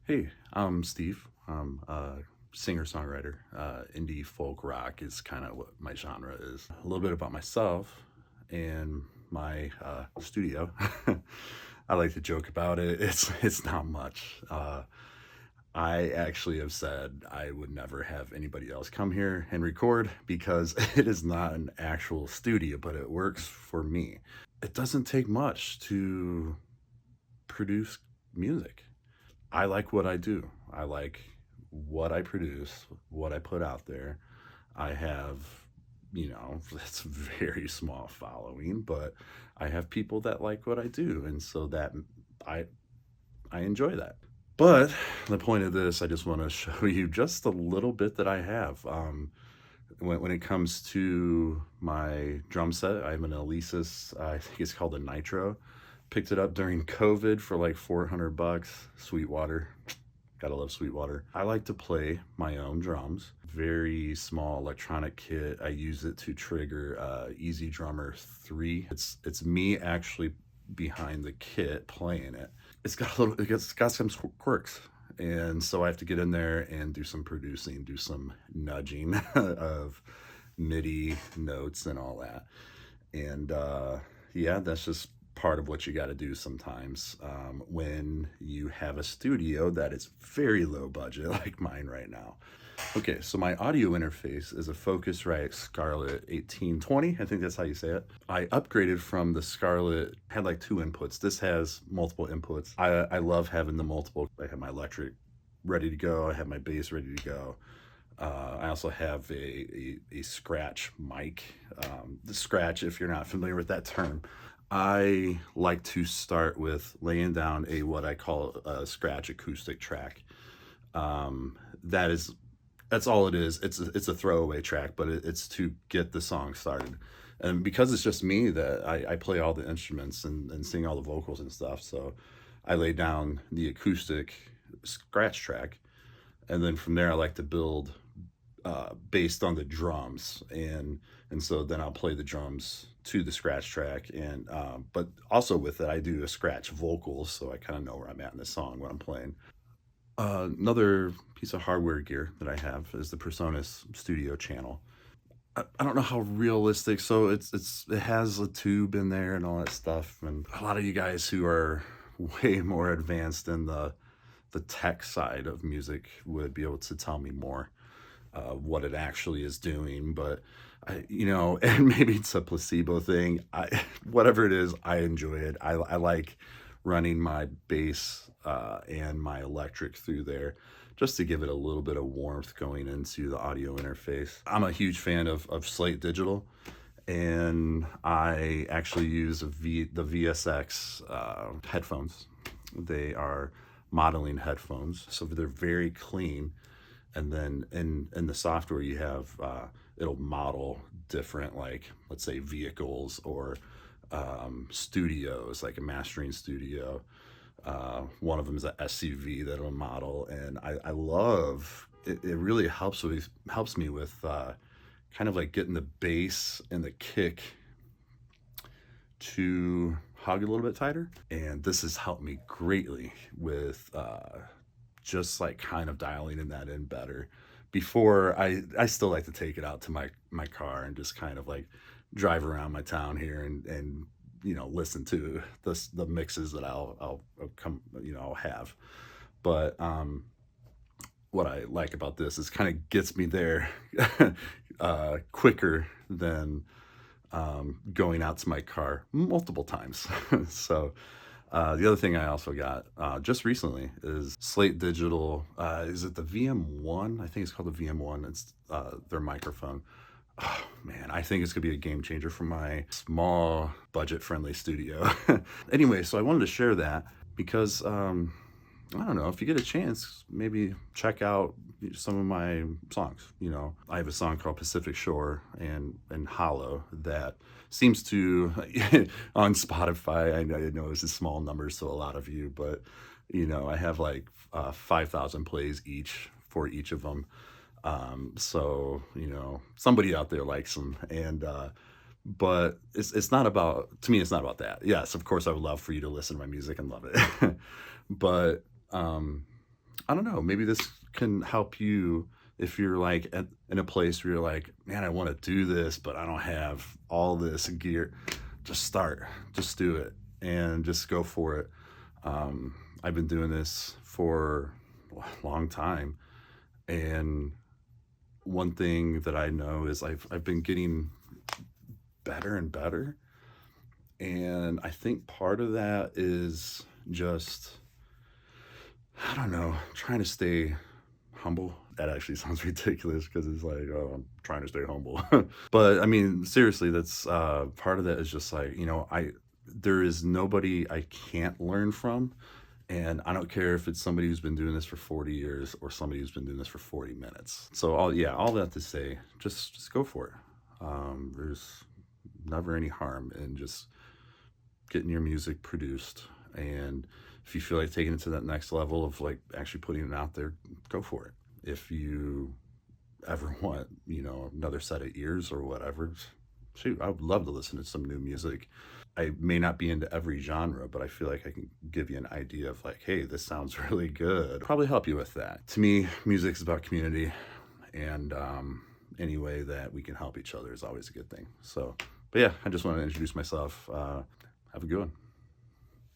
Hey, I'm Steve. I'm a singer-songwriter. Indie folk rock is kind of what my genre is. A little bit about myself and my studio. I like to joke about it. It's not much. I actually have said I would never have anybody else come here and record because it is not an actual studio, but it works for me. It doesn't take much to produce music. I like what I do. I like what I produce, what I put out there. I have, it's a very small following, but I have people that like what I do, and so that I I enjoy that. But the point of this, I just want to show you just a little bit that I have. When it comes to my drum set, I have an Alesis. I think it's called a Nitro. Picked it up during COVID for like 400 bucks. Sweetwater. Gotta love Sweetwater. I like to play my own drums. Very small electronic kit. I use it to trigger Easy Drummer 3. It's me actually behind the kit playing it. It's got some quirks. And so I have to get in there and do some producing, do some nudging of MIDI notes and all that. And yeah, that's just part of what you got to do sometimes when you have a studio that is very low budget, like mine right now. Okay, so my audio interface is a Focusrite Scarlett 1820. I think that's how you say it. I upgraded from the Scarlett, had like two inputs. This has multiple inputs. I love having the multiple. I have my electric ready to go. I have my bass ready to go. I also have a scratch mic. The scratch, if you're not familiar with that term, I like to start with laying down a what I call a scratch acoustic track. That is that's all it is. It's a throwaway track, but it's to get the song started. And because it's just me that I play all the instruments and sing all the vocals and stuff, so I lay down the acoustic scratch track, and then from there I like to build based on the drums, and so then I'll play the drums to the scratch track, and but also with it I do a scratch vocals, so I kind of know where I'm at in the song when I'm playing. Another piece of hardware gear that I have is the Presonus Studio channel. I don't know how realistic. So it has a tube in there and all that stuff. And a lot of you guys who are way more advanced in the tech side of music would be able to tell me more what it actually is doing. But and maybe it's a placebo thing. Whatever it is, I enjoy it. I like running my bass and my electric through there just to give it a little bit of warmth going into the audio interface. I'm a huge fan of Slate Digital, and I actually use the VSX headphones. They are modeling headphones, so they're very clean. And then in the software you have it'll model different, like let's say vehicles or studios, like a mastering studio. One of them is a SUV that'll model, and I love it. It really helps me with kind of like getting the bass and the kick to hug a little bit tighter. And this has helped me greatly with just like kind of dialing in that in better. Before I still like to take it out to my car and just kind of like drive around my town here and listen to the mixes that I'll come I'll have. But what I like about this is kind of gets me there quicker than going out to my car multiple times. So the other thing I also got just recently is Slate Digital. Is it the VM1? I think it's called the VM1. It's their microphone. Oh man, I think it's gonna be a game changer for my small budget friendly studio. Anyway, so I wanted to share that because I don't know, if you get a chance, maybe check out some of my songs. I have a song called Pacific Shore and Hollow that seems to on Spotify. I know it's a small number, so a lot of you, but I have like 5,000 plays each for each of them. So somebody out there likes them, and but it's not about, to me it's not about that. Yes, of course I would love for you to listen to my music and love it. But I don't know, maybe this can help you if you're like in a place where you're like, man, I want to do this, but I don't have all this gear. Just start, just do it, and just go for it. I've been doing this for a long time, and one thing that I know is I've been getting better and better, and I think part of that is just, I don't know, trying to stay humble. That actually sounds ridiculous because it's like, oh, I'm trying to stay humble. But I mean, seriously, that's part of that is just like, there is nobody I can't learn from. And I don't care if it's somebody who's been doing this for 40 years or somebody who's been doing this for 40 minutes. So all that to say, just go for it. There's never any harm in just getting your music produced. And if you feel like taking it to that next level of like actually putting it out there, go for it. If you ever want, another set of ears or whatever, shoot, I would love to listen to some new music. I may not be into every genre, but I feel like I can give you an idea of like, hey, this sounds really good. Probably help you with that. To me, music is about community, and any way that we can help each other is always a good thing. So, but yeah, I just wanted to introduce myself. Have a good one.